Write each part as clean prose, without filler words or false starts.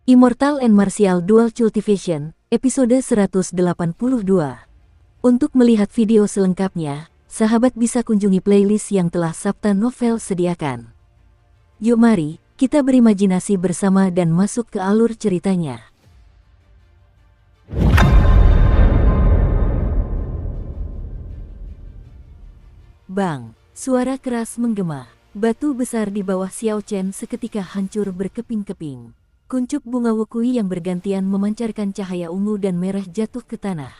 Immortal and Martial Dual Cultivation, episode 182. Untuk melihat video selengkapnya, sahabat bisa kunjungi playlist yang telah Sabta Novel sediakan. Yuk mari, kita berimajinasi bersama dan masuk ke alur ceritanya. Bang, suara keras menggema. Batu besar di bawah Xiao Chen seketika hancur berkeping-keping. Kuncup bunga wukui yang bergantian memancarkan cahaya ungu dan merah jatuh ke tanah.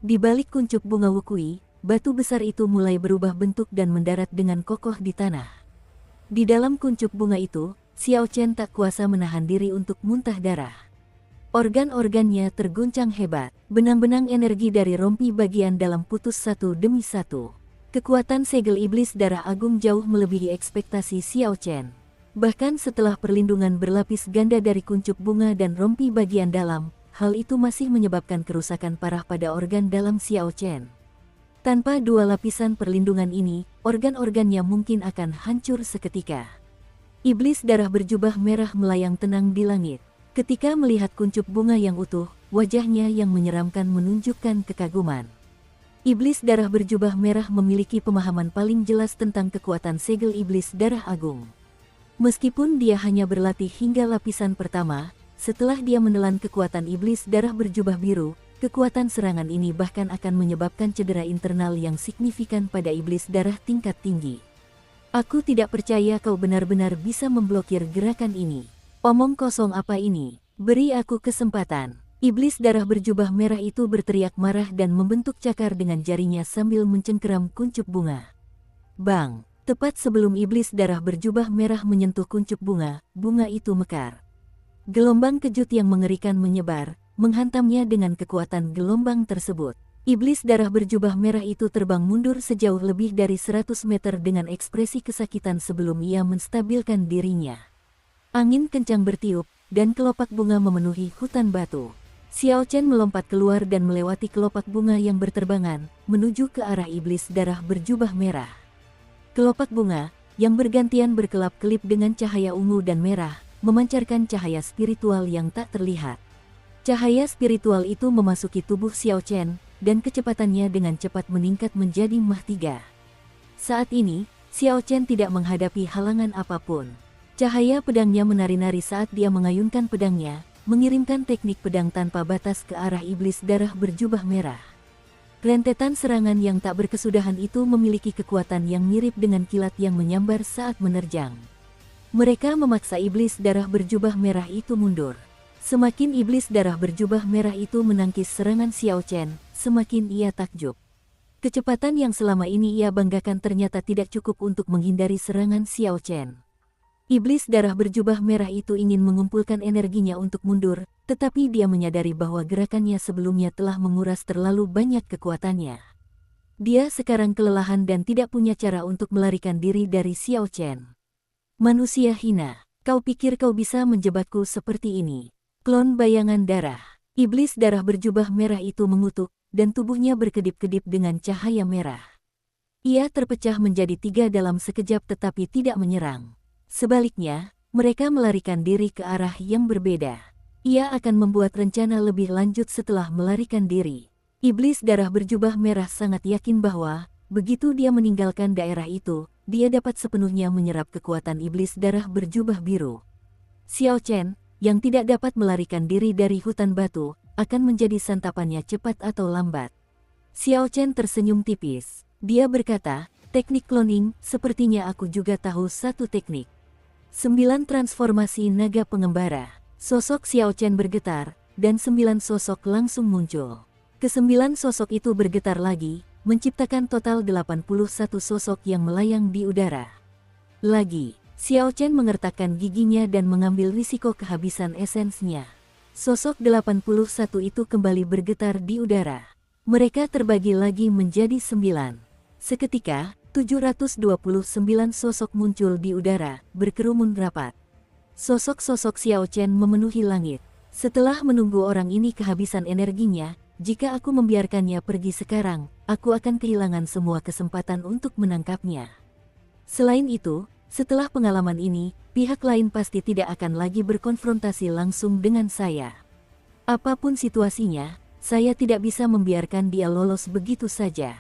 Di balik kuncup bunga wukui, batu besar itu mulai berubah bentuk dan mendarat dengan kokoh di tanah. Di dalam kuncup bunga itu, Xiao Chen tak kuasa menahan diri untuk muntah darah. Organ-organnya terguncang hebat, benang-benang energi dari rompi bagian dalam putus satu demi satu. Kekuatan segel iblis darah agung jauh melebihi ekspektasi Xiao Chen. Bahkan setelah perlindungan berlapis ganda dari kuncup bunga dan rompi bagian dalam, hal itu masih menyebabkan kerusakan parah pada organ dalam Xiao Chen. Tanpa dua lapisan perlindungan ini, organ-organnya mungkin akan hancur seketika. Iblis darah berjubah merah melayang tenang di langit. Ketika melihat kuncup bunga yang utuh, wajahnya yang menyeramkan menunjukkan kekaguman. Iblis darah berjubah merah memiliki pemahaman paling jelas tentang kekuatan segel iblis darah agung. Meskipun dia hanya berlatih hingga lapisan pertama, setelah dia menelan kekuatan iblis darah berjubah biru, kekuatan serangan ini bahkan akan menyebabkan cedera internal yang signifikan pada iblis darah tingkat tinggi. Aku tidak percaya kau benar-benar bisa memblokir gerakan ini. Omong kosong apa ini? Beri aku kesempatan. Iblis darah berjubah merah itu berteriak marah dan membentuk cakar dengan jarinya sambil mencengkeram kuncup bunga. Bang! Tepat sebelum iblis darah berjubah merah menyentuh kuncup bunga, bunga itu mekar. Gelombang kejut yang mengerikan menyebar, menghantamnya dengan kekuatan gelombang tersebut. Iblis darah berjubah merah itu terbang mundur sejauh lebih dari 100 meter dengan ekspresi kesakitan sebelum ia menstabilkan dirinya. Angin kencang bertiup, dan kelopak bunga memenuhi hutan batu. Xiao Chen melompat keluar dan melewati kelopak bunga yang berterbangan, menuju ke arah iblis darah berjubah merah. Kelopak bunga, yang bergantian berkelap-kelip dengan cahaya ungu dan merah, memancarkan cahaya spiritual yang tak terlihat. Cahaya spiritual itu memasuki tubuh Xiao Chen, dan kecepatannya dengan cepat meningkat menjadi Mach 3. Saat ini, Xiao Chen tidak menghadapi halangan apapun. Cahaya pedangnya menari-nari saat dia mengayunkan pedangnya, mengirimkan teknik pedang tanpa batas ke arah iblis darah berjubah merah. Rentetan serangan yang tak berkesudahan itu memiliki kekuatan yang mirip dengan kilat yang menyambar saat menerjang. Mereka memaksa iblis darah berjubah merah itu mundur. Semakin iblis darah berjubah merah itu menangkis serangan Xiao Chen, semakin ia takjub. Kecepatan yang selama ini ia banggakan ternyata tidak cukup untuk menghindari serangan Xiao Chen. Iblis darah berjubah merah itu ingin mengumpulkan energinya untuk mundur, tetapi dia menyadari bahwa gerakannya sebelumnya telah menguras terlalu banyak kekuatannya. Dia sekarang kelelahan dan tidak punya cara untuk melarikan diri dari Xiao Chen. Manusia hina, kau pikir kau bisa menjebakku seperti ini? Klon bayangan darah. Iblis darah berjubah merah itu mengutuk, dan tubuhnya berkedip-kedip dengan cahaya merah. Ia terpecah menjadi 3 dalam sekejap tetapi tidak menyerang. Sebaliknya, mereka melarikan diri ke arah yang berbeda. Ia akan membuat rencana lebih lanjut setelah melarikan diri. Iblis darah berjubah merah sangat yakin bahwa, begitu dia meninggalkan daerah itu, dia dapat sepenuhnya menyerap kekuatan iblis darah berjubah biru. Xiao Chen, yang tidak dapat melarikan diri dari hutan batu, akan menjadi santapannya cepat atau lambat. Xiao Chen tersenyum tipis. Dia berkata, teknik cloning, sepertinya aku juga tahu satu teknik. 9 transformasi naga pengembara. Sosok Xiao Chen bergetar, dan 9 sosok langsung muncul. Ke-9 sosok itu bergetar lagi, menciptakan total 81 sosok yang melayang di udara. Lagi, Xiao Chen mengertakkan giginya dan mengambil risiko kehabisan esensnya. Sosok 81 itu kembali bergetar di udara. Mereka terbagi lagi menjadi 9. Seketika, 729 sosok muncul di udara, berkerumun rapat. Sosok-sosok Xiao Chen memenuhi langit. Setelah menunggu orang ini kehabisan energinya, jika aku membiarkannya pergi sekarang, aku akan kehilangan semua kesempatan untuk menangkapnya. Selain itu, Setelah pengalaman ini, pihak lain pasti tidak akan lagi berkonfrontasi langsung dengan saya. Apapun situasinya, saya tidak bisa membiarkan dia lolos begitu saja.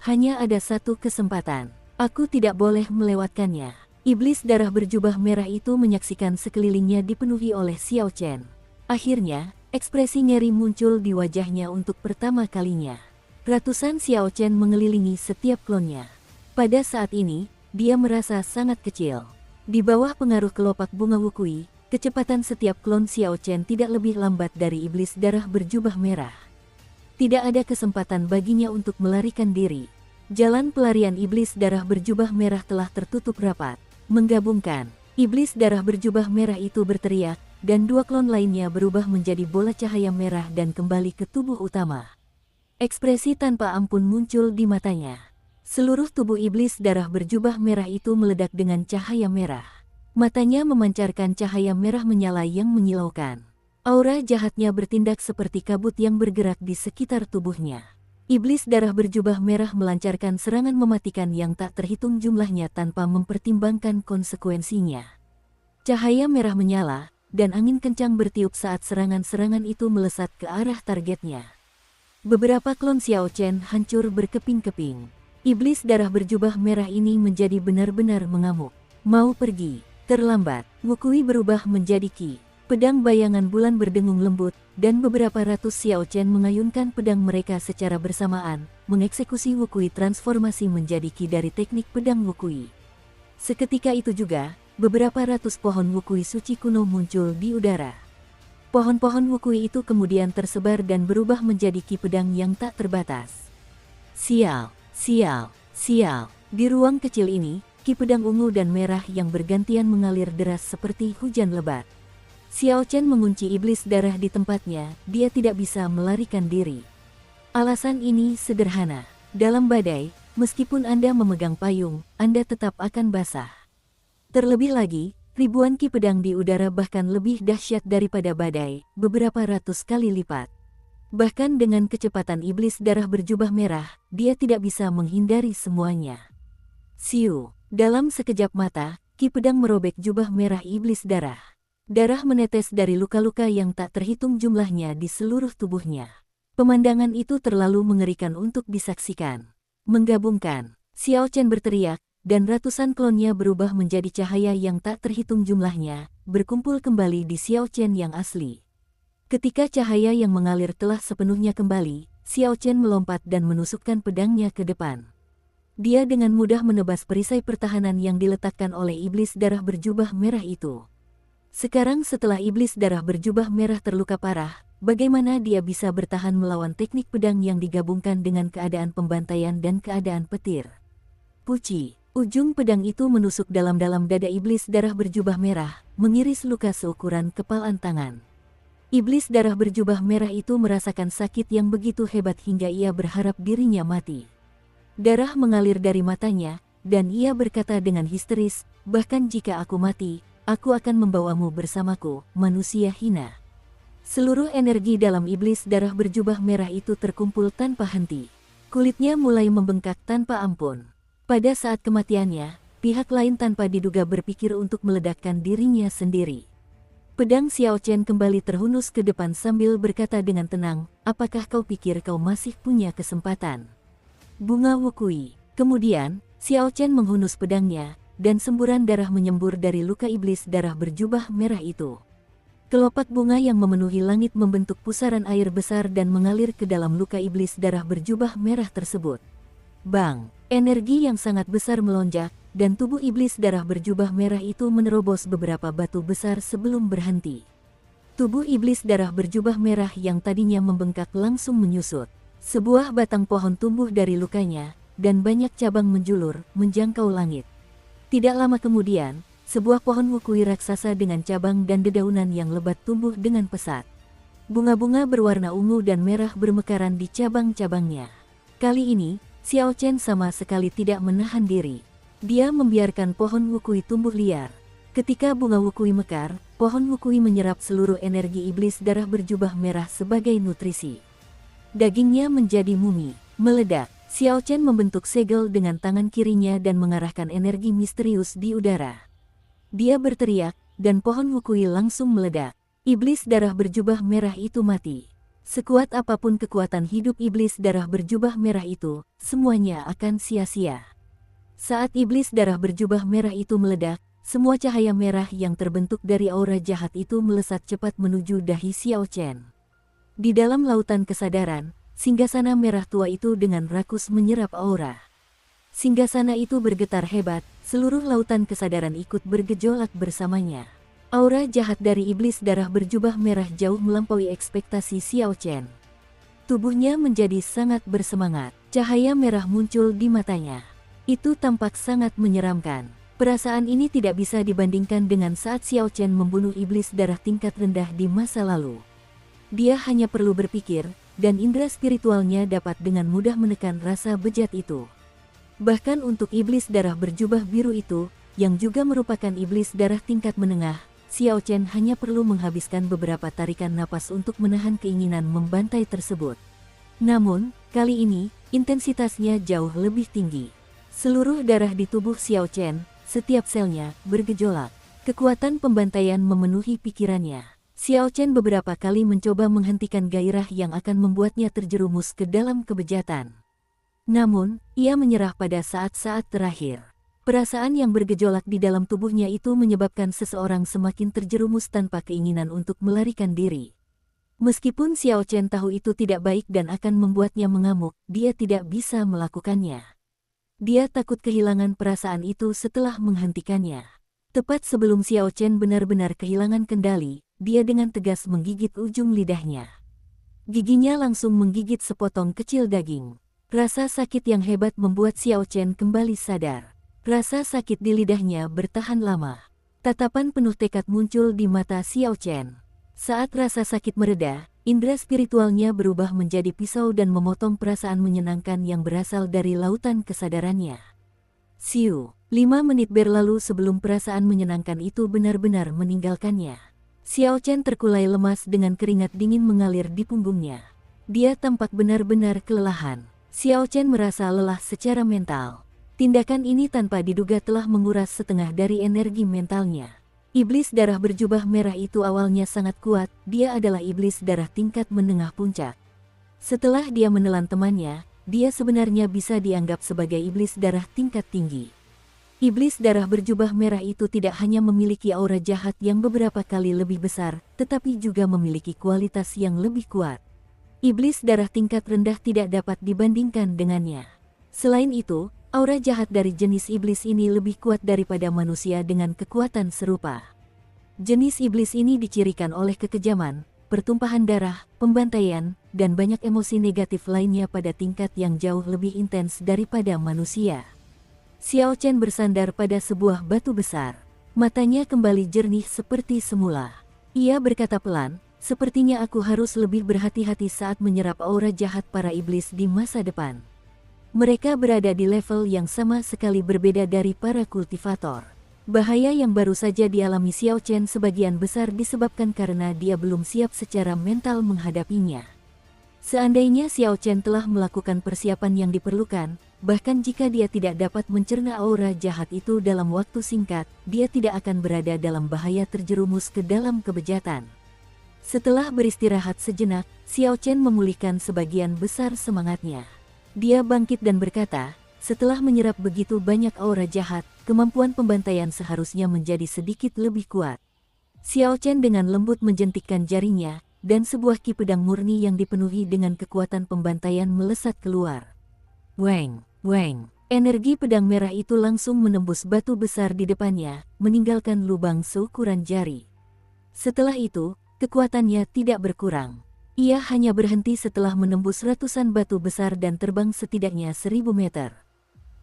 Hanya ada satu kesempatan. Aku tidak boleh melewatkannya. Iblis darah berjubah merah itu menyaksikan sekelilingnya dipenuhi oleh Xiao Chen. Akhirnya, ekspresi ngeri muncul di wajahnya untuk pertama kalinya. Ratusan Xiao Chen mengelilingi setiap klonnya. Pada saat ini, dia merasa sangat kecil. Di bawah pengaruh kelopak bunga wukui, kecepatan setiap klon Xiao Chen tidak lebih lambat dari iblis darah berjubah merah. Tidak ada kesempatan baginya untuk melarikan diri. Jalan pelarian iblis darah berjubah merah telah tertutup rapat. Menggabungkan, iblis darah berjubah merah itu berteriak, dan dua klon lainnya berubah menjadi bola cahaya merah dan kembali ke tubuh utama. Ekspresi tanpa ampun muncul di matanya. Seluruh tubuh iblis darah berjubah merah itu meledak dengan cahaya merah. Matanya memancarkan cahaya merah menyala yang menyilaukan. Aura jahatnya bertindak seperti kabut yang bergerak di sekitar tubuhnya. Iblis darah berjubah merah melancarkan serangan mematikan yang tak terhitung jumlahnya tanpa mempertimbangkan konsekuensinya. Cahaya merah menyala, dan angin kencang bertiup saat serangan-serangan itu melesat ke arah targetnya. Beberapa klon Xiao Chen hancur berkeping-keping. Iblis darah berjubah merah ini menjadi benar-benar mengamuk. Mau pergi, terlambat. Wukui berubah menjadi Qi. Pedang bayangan bulan berdengung lembut, dan beberapa ratus Xiao Chen mengayunkan pedang mereka secara bersamaan, mengeksekusi wukui transformasi menjadi Qi dari teknik pedang wukui. Seketika itu juga, beberapa ratus pohon wukui suci kuno muncul di udara. Pohon-pohon wukui itu kemudian tersebar dan berubah menjadi Qi pedang yang tak terbatas. Sial, sial, sial. Di ruang kecil ini, Qi pedang ungu dan merah yang bergantian mengalir deras seperti hujan lebat. Xiao Chen mengunci iblis darah di tempatnya, dia tidak bisa melarikan diri. Alasan ini sederhana. Dalam badai, meskipun Anda memegang payung, Anda tetap akan basah. Terlebih lagi, ribuan Qi pedang di udara bahkan lebih dahsyat daripada badai, beberapa ratus kali lipat. Bahkan dengan kecepatan iblis darah berjubah merah, dia tidak bisa menghindari semuanya. Siu, dalam sekejap mata, Qi pedang merobek jubah merah iblis darah. Darah menetes dari luka-luka yang tak terhitung jumlahnya di seluruh tubuhnya. Pemandangan itu terlalu mengerikan untuk disaksikan. Menggabungkan, Xiao Chen berteriak, dan ratusan klonnya berubah menjadi cahaya yang tak terhitung jumlahnya, berkumpul kembali di Xiao Chen yang asli. Ketika cahaya yang mengalir telah sepenuhnya kembali, Xiao Chen melompat dan menusukkan pedangnya ke depan. Dia dengan mudah menebas perisai pertahanan yang diletakkan oleh iblis darah berjubah merah itu. Sekarang setelah iblis darah berjubah merah terluka parah, bagaimana dia bisa bertahan melawan teknik pedang yang digabungkan dengan keadaan pembantaian dan keadaan petir? Puci, ujung pedang itu menusuk dalam-dalam dada iblis darah berjubah merah, mengiris luka seukuran kepalan tangan. Iblis darah berjubah merah itu merasakan sakit yang begitu hebat hingga ia berharap dirinya mati. Darah mengalir dari matanya, dan ia berkata dengan histeris, "Bahkan jika aku mati, aku akan membawamu bersamaku, manusia hina." Seluruh energi dalam iblis darah berjubah merah itu terkumpul tanpa henti. Kulitnya mulai membengkak tanpa ampun. Pada saat kematiannya, pihak lain tanpa diduga berpikir untuk meledakkan dirinya sendiri. Pedang Xiao Chen kembali terhunus ke depan sambil berkata dengan tenang, "Apakah kau pikir kau masih punya kesempatan?" Bunga wukui. Kemudian, Xiao Chen menghunus pedangnya, dan semburan darah menyembur dari luka iblis darah berjubah merah itu. Kelopak bunga yang memenuhi langit membentuk pusaran air besar dan mengalir ke dalam luka iblis darah berjubah merah tersebut. Bang! Energi yang sangat besar melonjak, dan tubuh iblis darah berjubah merah itu menerobos beberapa batu besar sebelum berhenti. Tubuh iblis darah berjubah merah yang tadinya membengkak langsung menyusut. Sebuah batang pohon tumbuh dari lukanya, dan banyak cabang menjulur, menjangkau langit. Tidak lama kemudian, sebuah pohon wukui raksasa dengan cabang dan dedaunan yang lebat tumbuh dengan pesat. Bunga-bunga berwarna ungu dan merah bermekaran di cabang-cabangnya. Kali ini, Xiao Chen sama sekali tidak menahan diri. Dia membiarkan pohon wukui tumbuh liar. Ketika bunga wukui mekar, pohon wukui menyerap seluruh energi iblis darah berjubah merah sebagai nutrisi. Dagingnya menjadi mumi, meledak. Xiao Chen membentuk segel dengan tangan kirinya dan mengarahkan energi misterius di udara. Dia berteriak, dan pohon wukui langsung meledak. Iblis darah berjubah merah itu mati. Sekuat apapun kekuatan hidup iblis darah berjubah merah itu, semuanya akan sia-sia. Saat iblis darah berjubah merah itu meledak, semua cahaya merah yang terbentuk dari aura jahat itu melesat cepat menuju dahi Xiao Chen. Di dalam lautan kesadaran, singgasana merah tua itu dengan rakus menyerap aura. Singgasana itu bergetar hebat, seluruh lautan kesadaran ikut bergejolak bersamanya. Aura jahat dari iblis darah berjubah merah jauh melampaui ekspektasi Xiao Chen. Tubuhnya menjadi sangat bersemangat, cahaya merah muncul di matanya. Itu tampak sangat menyeramkan. Perasaan ini tidak bisa dibandingkan dengan saat Xiao Chen membunuh iblis darah tingkat rendah di masa lalu. Dia hanya perlu berpikir, dan indera spiritualnya dapat dengan mudah menekan rasa bejat itu. Bahkan untuk iblis darah berjubah biru itu, yang juga merupakan iblis darah tingkat menengah, Xiao Chen hanya perlu menghabiskan beberapa tarikan napas untuk menahan keinginan membantai tersebut. Namun, kali ini, intensitasnya jauh lebih tinggi. Seluruh darah di tubuh Xiao Chen, setiap selnya, bergejolak. Kekuatan pembantaian memenuhi pikirannya. Xiao Chen beberapa kali mencoba menghentikan gairah yang akan membuatnya terjerumus ke dalam kebejatan. Namun, ia menyerah pada saat-saat terakhir. Perasaan yang bergejolak di dalam tubuhnya itu menyebabkan seseorang semakin terjerumus tanpa keinginan untuk melarikan diri. Meskipun Xiao Chen tahu itu tidak baik dan akan membuatnya mengamuk, dia tidak bisa melakukannya. Dia takut kehilangan perasaan itu setelah menghentikannya. Tepat sebelum Xiao Chen benar-benar kehilangan kendali, dia dengan tegas menggigit ujung lidahnya. Giginya langsung menggigit sepotong kecil daging. Rasa sakit yang hebat membuat Xiao Chen kembali sadar. Rasa sakit di lidahnya bertahan lama. Tatapan penuh tekad muncul di mata Xiao Chen. Saat rasa sakit mereda, indera spiritualnya berubah menjadi pisau dan memotong perasaan menyenangkan yang berasal dari lautan kesadarannya. Siu, 5 menit berlalu sebelum perasaan menyenangkan itu benar-benar meninggalkannya. Xiao Chen terkulai lemas dengan keringat dingin mengalir di punggungnya. Dia tampak benar-benar kelelahan. Xiao Chen merasa lelah secara mental. Tindakan ini tanpa diduga telah menguras setengah dari energi mentalnya. Iblis darah berjubah merah itu awalnya sangat kuat, dia adalah iblis darah tingkat menengah puncak. Setelah dia menelan temannya, dia sebenarnya bisa dianggap sebagai iblis darah tingkat tinggi. Iblis darah berjubah merah itu tidak hanya memiliki aura jahat yang beberapa kali lebih besar, tetapi juga memiliki kualitas yang lebih kuat. Iblis darah tingkat rendah tidak dapat dibandingkan dengannya. Selain itu, aura jahat dari jenis iblis ini lebih kuat daripada manusia dengan kekuatan serupa. Jenis iblis ini dicirikan oleh kekejaman, pertumpahan darah, pembantaian, dan banyak emosi negatif lainnya pada tingkat yang jauh lebih intens daripada manusia. Xiao Chen bersandar pada sebuah batu besar. Matanya kembali jernih seperti semula. Ia berkata pelan, sepertinya aku harus lebih berhati-hati saat menyerap aura jahat para iblis di masa depan. Mereka berada di level yang sama sekali berbeda dari para kultivator. Bahaya yang baru saja dialami Xiao Chen sebagian besar disebabkan karena dia belum siap secara mental menghadapinya. Seandainya Xiao Chen telah melakukan persiapan yang diperlukan, bahkan jika dia tidak dapat mencerna aura jahat itu dalam waktu singkat, dia tidak akan berada dalam bahaya terjerumus ke dalam kebejatan. Setelah beristirahat sejenak, Xiao Chen memulihkan sebagian besar semangatnya. Dia bangkit dan berkata, setelah menyerap begitu banyak aura jahat, kemampuan pembantaian seharusnya menjadi sedikit lebih kuat. Xiao Chen dengan lembut menjentikkan jarinya, dan sebuah ki pedang murni yang dipenuhi dengan kekuatan pembantaian melesat keluar. Weng, weng, energi pedang merah itu langsung menembus batu besar di depannya, meninggalkan lubang seukuran jari. Setelah itu, kekuatannya tidak berkurang. Ia hanya berhenti setelah menembus ratusan batu besar dan terbang setidaknya 1000 meter.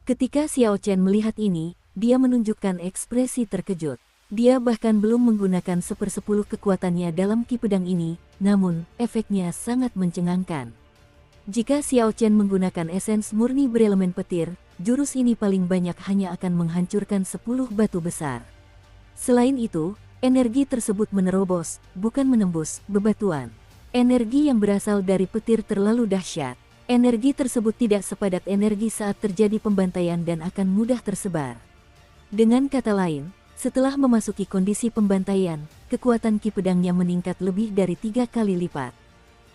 Ketika Xiao Chen melihat ini, dia menunjukkan ekspresi terkejut. Dia bahkan belum menggunakan 1/10 kekuatannya dalam ki pedang ini, namun efeknya sangat mencengangkan. Jika Xiao Chen menggunakan esens murni berelemen petir, jurus ini paling banyak hanya akan menghancurkan 10 batu besar. Selain itu, energi tersebut menerobos, bukan menembus, bebatuan. Energi yang berasal dari petir terlalu dahsyat. Energi tersebut tidak sepadat energi saat terjadi pembantaian dan akan mudah tersebar. Dengan kata lain, setelah memasuki kondisi pembantaian, kekuatan ki pedangnya meningkat lebih dari 3 kali lipat.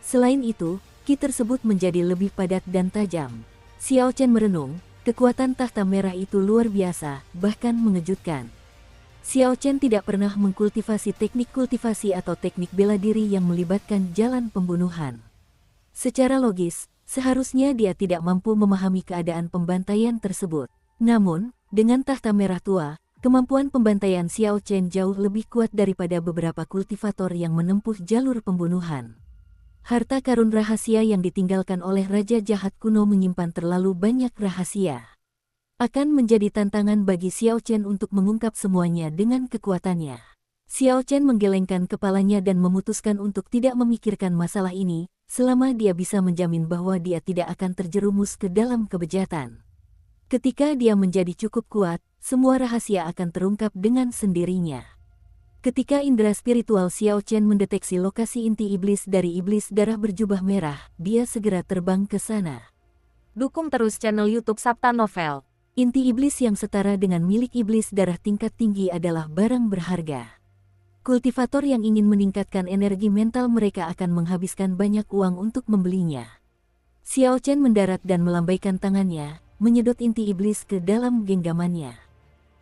Selain itu, ki tersebut menjadi lebih padat dan tajam. Xiao Chen merenung, kekuatan tahta merah itu luar biasa, bahkan mengejutkan. Xiao Chen tidak pernah mengkultivasi teknik kultivasi atau teknik bela diri yang melibatkan jalan pembunuhan. Secara logis, seharusnya dia tidak mampu memahami keadaan pembantaian tersebut. Namun, dengan tahta merah tua, kemampuan pembantaian Xiao Chen jauh lebih kuat daripada beberapa kultivator yang menempuh jalur pembunuhan. Harta karun rahasia yang ditinggalkan oleh Raja Jahat kuno menyimpan terlalu banyak rahasia. Akan menjadi tantangan bagi Xiao Chen untuk mengungkap semuanya dengan kekuatannya. Xiao Chen menggelengkan kepalanya dan memutuskan untuk tidak memikirkan masalah ini, selama dia bisa menjamin bahwa dia tidak akan terjerumus ke dalam kebejatan. Ketika dia menjadi cukup kuat, semua rahasia akan terungkap dengan sendirinya. Ketika indera spiritual Xiao Chen mendeteksi lokasi inti iblis dari iblis darah berjubah merah, dia segera terbang ke sana. Dukung terus channel YouTube Sabta Novel. Inti iblis yang setara dengan milik iblis darah tingkat tinggi adalah barang berharga. Kultivator yang ingin meningkatkan energi mental mereka akan menghabiskan banyak uang untuk membelinya. Xiao Chen mendarat dan melambaikan tangannya, menyedot inti iblis ke dalam genggamannya.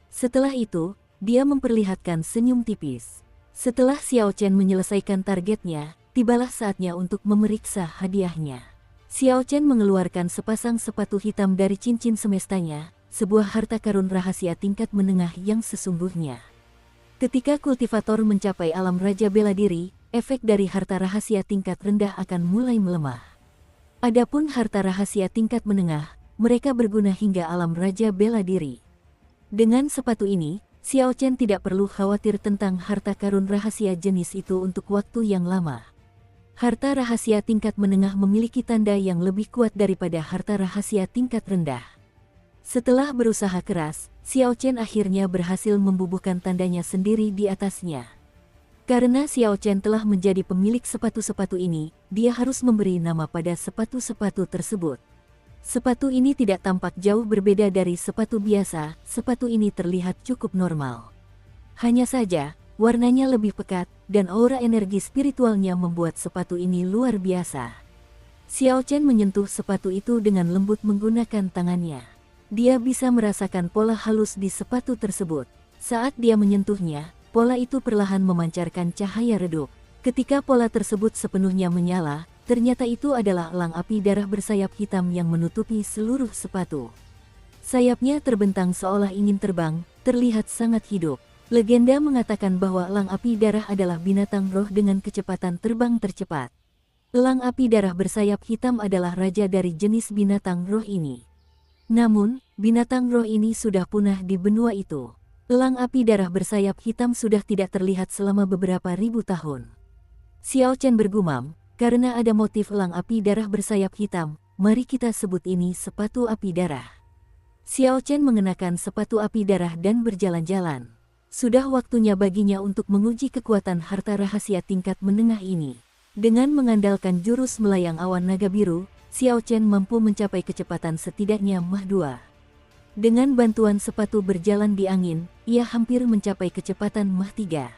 Setelah itu, dia memperlihatkan senyum tipis. Setelah Xiao Chen menyelesaikan targetnya, tibalah saatnya untuk memeriksa hadiahnya. Xiao Chen mengeluarkan sepasang sepatu hitam dari cincin semestanya, sebuah harta karun rahasia tingkat menengah yang sesungguhnya. Ketika kultivator mencapai alam raja bela diri, efek dari harta rahasia tingkat rendah akan mulai melemah. Adapun harta rahasia tingkat menengah, mereka berguna hingga alam raja bela diri. Dengan sepatu ini, Xiao Chen tidak perlu khawatir tentang harta karun rahasia jenis itu untuk waktu yang lama. Harta rahasia tingkat menengah memiliki tanda yang lebih kuat daripada harta rahasia tingkat rendah. Setelah berusaha keras, Xiao Chen akhirnya berhasil membubuhkan tandanya sendiri di atasnya. Karena Xiao Chen telah menjadi pemilik sepatu-sepatu ini, dia harus memberi nama pada sepatu-sepatu tersebut. Sepatu ini tidak tampak jauh berbeda dari sepatu biasa, sepatu ini terlihat cukup normal. Hanya saja, warnanya lebih pekat, dan aura energi spiritualnya membuat sepatu ini luar biasa. Xiao Chen menyentuh sepatu itu dengan lembut menggunakan tangannya. Dia bisa merasakan pola halus di sepatu tersebut. Saat dia menyentuhnya, pola itu perlahan memancarkan cahaya redup. Ketika pola tersebut sepenuhnya menyala, ternyata itu adalah elang api darah bersayap hitam yang menutupi seluruh sepatu. Sayapnya terbentang seolah ingin terbang, terlihat sangat hidup. Legenda mengatakan bahwa elang api darah adalah binatang roh dengan kecepatan terbang tercepat. Elang api darah bersayap hitam adalah raja dari jenis binatang roh ini. Namun, binatang roh ini sudah punah di benua itu. Elang api darah bersayap hitam sudah tidak terlihat selama beberapa ribu tahun. Xiao Chen bergumam, karena ada motif elang api darah bersayap hitam, mari kita sebut ini sepatu api darah. Xiao Chen mengenakan sepatu api darah dan berjalan-jalan. Sudah waktunya baginya untuk menguji kekuatan harta rahasia tingkat menengah ini. Dengan mengandalkan jurus melayang awan naga biru, Xiao Chen mampu mencapai kecepatan setidaknya Mach 2. Dengan bantuan sepatu berjalan di angin, ia hampir mencapai kecepatan Mach 3.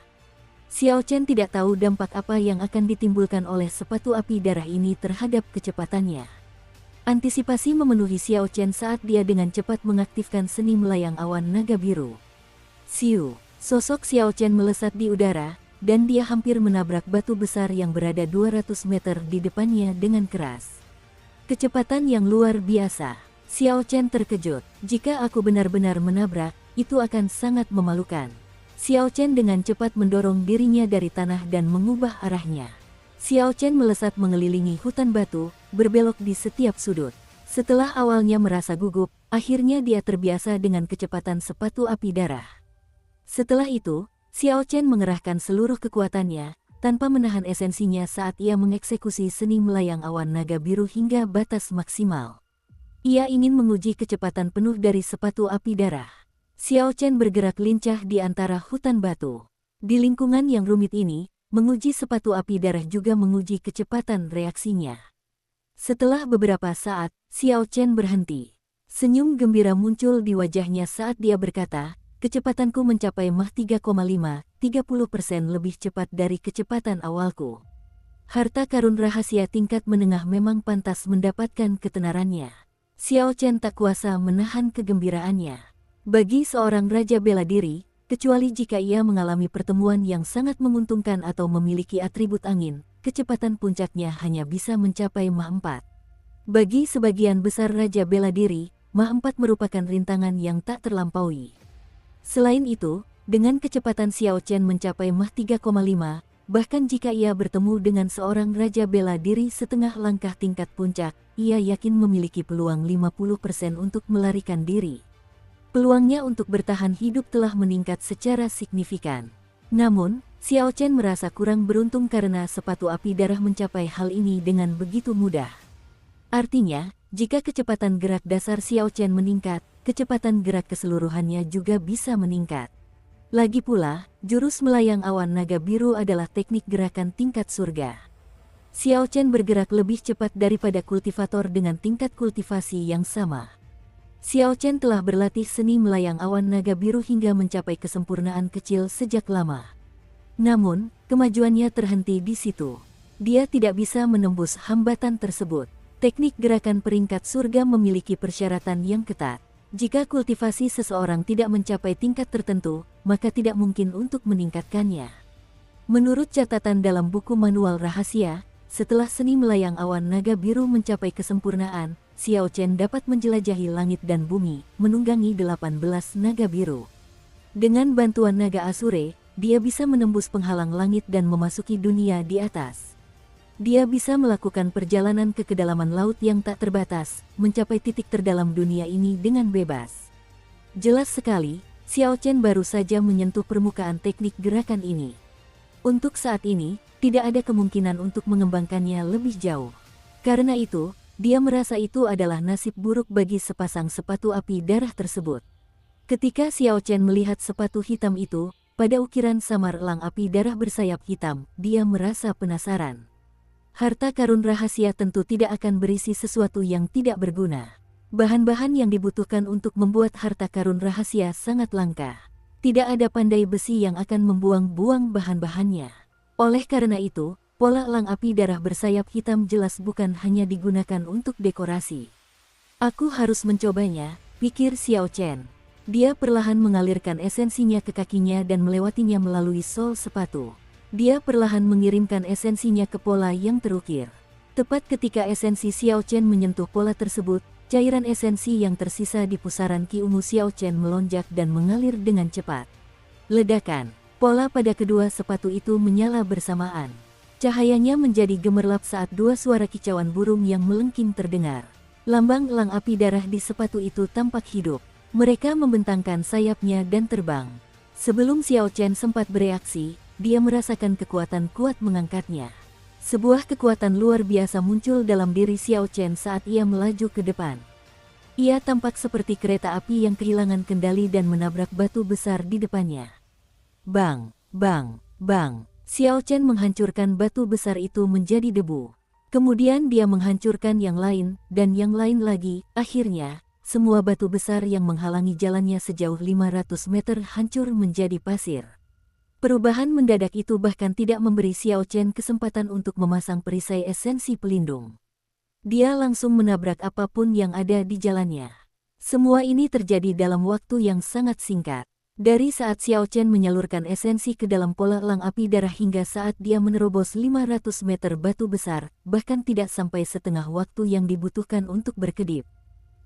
Xiao Chen tidak tahu dampak apa yang akan ditimbulkan oleh sepatu api darah ini terhadap kecepatannya. Antisipasi memenuhi Xiao Chen saat dia dengan cepat mengaktifkan seni melayang awan naga biru. Siu, sosok Xiao Chen melesat di udara, dan dia hampir menabrak batu besar yang berada 200 meter di depannya dengan keras. Kecepatan yang luar biasa. Xiao Chen terkejut. Jika aku benar-benar menabrak, itu akan sangat memalukan. Xiao Chen dengan cepat mendorong dirinya dari tanah dan mengubah arahnya. Xiao Chen melesat mengelilingi hutan batu, berbelok di setiap sudut. Setelah awalnya merasa gugup, akhirnya dia terbiasa dengan kecepatan sepatu api darah. Setelah itu, Xiao Chen mengerahkan seluruh kekuatannya, tanpa menahan esensinya saat ia mengeksekusi seni melayang awan naga biru hingga batas maksimal. Ia ingin menguji kecepatan penuh dari sepatu api darah. Xiao Chen bergerak lincah di antara hutan batu. Di lingkungan yang rumit ini, menguji sepatu api darah juga menguji kecepatan reaksinya. Setelah beberapa saat, Xiao Chen berhenti. Senyum gembira muncul di wajahnya saat dia berkata, kecepatanku mencapai Mach 3,5, 30% lebih cepat dari kecepatan awalku. Harta karun rahasia tingkat menengah memang pantas mendapatkan ketenarannya. Xiao Chen tak kuasa menahan kegembiraannya. Bagi seorang raja bela diri, kecuali jika ia mengalami pertemuan yang sangat menguntungkan atau memiliki atribut angin, kecepatan puncaknya hanya bisa mencapai Mach 4. Bagi sebagian besar raja bela diri, Mach 4 merupakan rintangan yang tak terlampaui. Selain itu, dengan kecepatan Xiao Chen mencapai Mach 3,5, bahkan jika ia bertemu dengan seorang raja bela diri setengah langkah tingkat puncak, ia yakin memiliki peluang 50% untuk melarikan diri. Peluangnya untuk bertahan hidup telah meningkat secara signifikan. Namun, Xiao Chen merasa kurang beruntung karena sepatu api darah mencapai hal ini dengan begitu mudah. Artinya, jika kecepatan gerak dasar Xiao Chen meningkat, kecepatan gerak keseluruhannya juga bisa meningkat. Lagi pula, jurus melayang awan naga biru adalah teknik gerakan tingkat surga. Xiao Chen bergerak lebih cepat daripada kultivator dengan tingkat kultivasi yang sama. Xiao Chen telah berlatih seni melayang awan naga biru hingga mencapai kesempurnaan kecil sejak lama. Namun, kemajuannya terhenti di situ. Dia tidak bisa menembus hambatan tersebut. Teknik gerakan peringkat surga memiliki persyaratan yang ketat. Jika kultivasi seseorang tidak mencapai tingkat tertentu, maka tidak mungkin untuk meningkatkannya. Menurut catatan dalam buku manual rahasia, setelah seni melayang awan naga biru mencapai kesempurnaan, Xiao Chen dapat menjelajahi langit dan bumi, menunggangi 18 naga biru. Dengan bantuan naga Asure, dia bisa menembus penghalang langit dan memasuki dunia di atas. Dia bisa melakukan perjalanan ke kedalaman laut yang tak terbatas, mencapai titik terdalam dunia ini dengan bebas. Jelas sekali, Xiao Chen baru saja menyentuh permukaan teknik gerakan ini. Untuk saat ini, tidak ada kemungkinan untuk mengembangkannya lebih jauh. Karena itu, dia merasa itu adalah nasib buruk bagi sepasang sepatu api darah tersebut. Ketika Xiao Chen melihat sepatu hitam itu, pada ukiran samar elang api darah bersayap hitam, dia merasa penasaran. Harta karun rahasia tentu tidak akan berisi sesuatu yang tidak berguna. Bahan-bahan yang dibutuhkan untuk membuat harta karun rahasia sangat langka. Tidak ada pandai besi yang akan membuang-buang bahan-bahannya. Oleh karena itu, pola elang api darah bersayap hitam jelas bukan hanya digunakan untuk dekorasi. Aku harus mencobanya, pikir Xiao Chen. Dia perlahan mengalirkan esensinya ke kakinya dan melewatinya melalui sol sepatu. Dia perlahan mengirimkan esensinya ke pola yang terukir. Tepat ketika esensi Xiao Chen menyentuh pola tersebut, cairan esensi yang tersisa di pusaran ki ungu Xiao Chen melonjak dan mengalir dengan cepat. Ledakan, pola pada kedua sepatu itu menyala bersamaan. Cahayanya menjadi gemerlap saat dua suara kicauan burung yang melengking terdengar. Lambang elang api darah di sepatu itu tampak hidup. Mereka membentangkan sayapnya dan terbang. Sebelum Xiao Chen sempat bereaksi, dia merasakan kekuatan kuat mengangkatnya. Sebuah kekuatan luar biasa muncul dalam diri Xiao Chen saat ia melaju ke depan. Ia tampak seperti kereta api yang kehilangan kendali dan menabrak batu besar di depannya. Bang, bang, bang. Xiao Chen menghancurkan batu besar itu menjadi debu. Kemudian dia menghancurkan yang lain, dan yang lain lagi. Akhirnya, semua batu besar yang menghalangi jalannya sejauh 500 meter hancur menjadi pasir. Perubahan mendadak itu bahkan tidak memberi Xiao Chen kesempatan untuk memasang perisai esensi pelindung. Dia langsung menabrak apapun yang ada di jalannya. Semua ini terjadi dalam waktu yang sangat singkat. Dari saat Xiao Chen menyalurkan esensi ke dalam pola elang api darah hingga saat dia menerobos 500 meter batu besar, bahkan tidak sampai setengah waktu yang dibutuhkan untuk berkedip.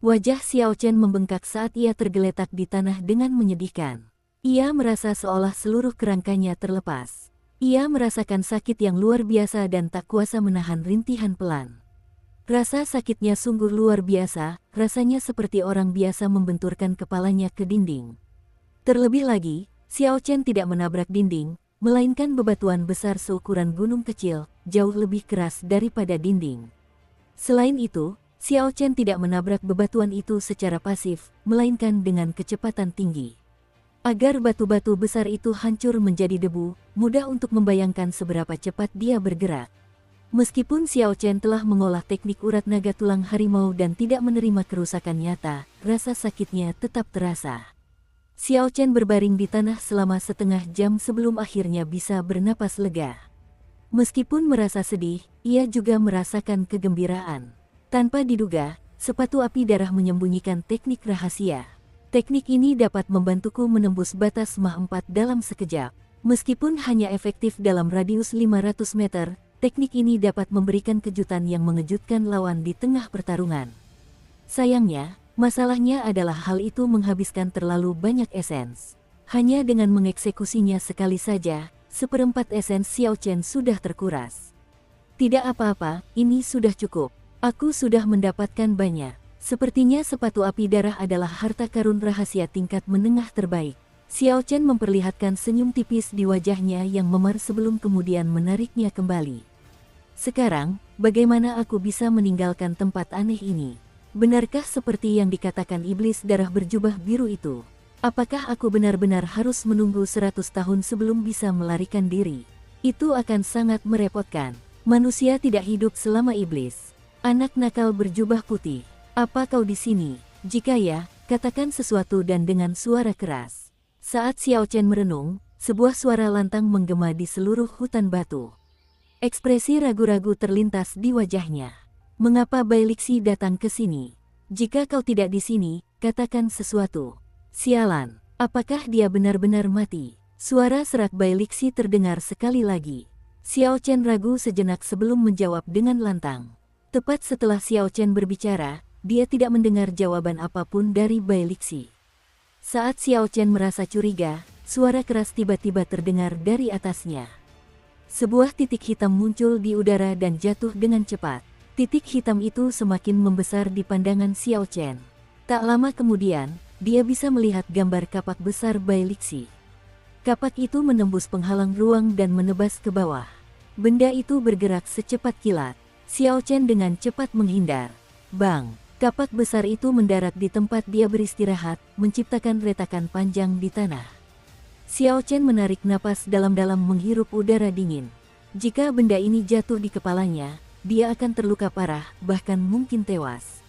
Wajah Xiao Chen membengkak saat ia tergeletak di tanah dengan menyedihkan. Ia merasa seolah seluruh kerangkanya terlepas. Ia merasakan sakit yang luar biasa dan tak kuasa menahan rintihan pelan. Rasa sakitnya sungguh luar biasa, rasanya seperti orang biasa membenturkan kepalanya ke dinding. Terlebih lagi, Xiao Chen tidak menabrak dinding, melainkan bebatuan besar seukuran gunung kecil, jauh lebih keras daripada dinding. Selain itu, Xiao Chen tidak menabrak bebatuan itu secara pasif, melainkan dengan kecepatan tinggi. Agar batu-batu besar itu hancur menjadi debu, mudah untuk membayangkan seberapa cepat dia bergerak. Meskipun Xiao Chen telah mengolah teknik urat naga tulang harimau dan tidak menerima kerusakan nyata, rasa sakitnya tetap terasa. Xiao Chen berbaring di tanah selama setengah jam sebelum akhirnya bisa bernapas lega. Meskipun merasa sedih, ia juga merasakan kegembiraan. Tanpa diduga, sepatu api darah menyembunyikan teknik rahasia. Teknik ini dapat membantuku menembus batas Mah 4 dalam sekejap. Meskipun hanya efektif dalam radius 500 meter, teknik ini dapat memberikan kejutan yang mengejutkan lawan di tengah pertarungan. Sayangnya, masalahnya adalah hal itu menghabiskan terlalu banyak esens. Hanya dengan mengeksekusinya sekali saja, seperempat esens Xiao Chen sudah terkuras. Tidak apa-apa, ini sudah cukup. Aku sudah mendapatkan banyak. Sepertinya sepatu api darah adalah harta karun rahasia tingkat menengah terbaik. Xiao Chen memperlihatkan senyum tipis di wajahnya yang memar sebelum kemudian menariknya kembali. Sekarang, bagaimana aku bisa meninggalkan tempat aneh ini? Benarkah seperti yang dikatakan iblis darah berjubah biru itu? Apakah aku benar-benar harus menunggu 100 tahun sebelum bisa melarikan diri? Itu akan sangat merepotkan. Manusia tidak hidup selama iblis. Anak nakal berjubah putih, apa kau di sini? Jika ya, katakan sesuatu dan dengan suara keras. Saat Xiao Chen merenung, sebuah suara lantang menggema di seluruh hutan batu. Ekspresi ragu-ragu terlintas di wajahnya. Mengapa Bai Lixi datang ke sini? Jika kau tidak di sini, katakan sesuatu. Sialan, apakah dia benar-benar mati? Suara serak Bai Lixi terdengar sekali lagi. Xiao Chen ragu sejenak sebelum menjawab dengan lantang. Tepat setelah Xiao Chen berbicara, dia tidak mendengar jawaban apapun dari Bai Lixi. Saat Xiao Chen merasa curiga, suara keras tiba-tiba terdengar dari atasnya. Sebuah titik hitam muncul di udara dan jatuh dengan cepat. Titik hitam itu semakin membesar di pandangan Xiao Chen. Tak lama kemudian, dia bisa melihat gambar kapak besar Bai Lixi. Kapak itu menembus penghalang ruang dan menebas ke bawah. Benda itu bergerak secepat kilat. Xiao Chen dengan cepat menghindar. Bang! Kapak besar itu mendarat di tempat dia beristirahat, menciptakan retakan panjang di tanah. Xiao Chen menarik napas dalam-dalam menghirup udara dingin. Jika benda ini jatuh di kepalanya, dia akan terluka parah, bahkan mungkin tewas.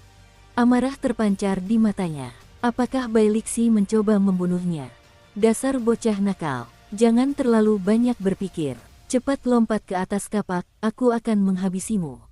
Amarah terpancar di matanya. Apakah Bai Lixi mencoba membunuhnya? Dasar bocah nakal, jangan terlalu banyak berpikir. Cepat lompat ke atas kapak, aku akan menghabisimu.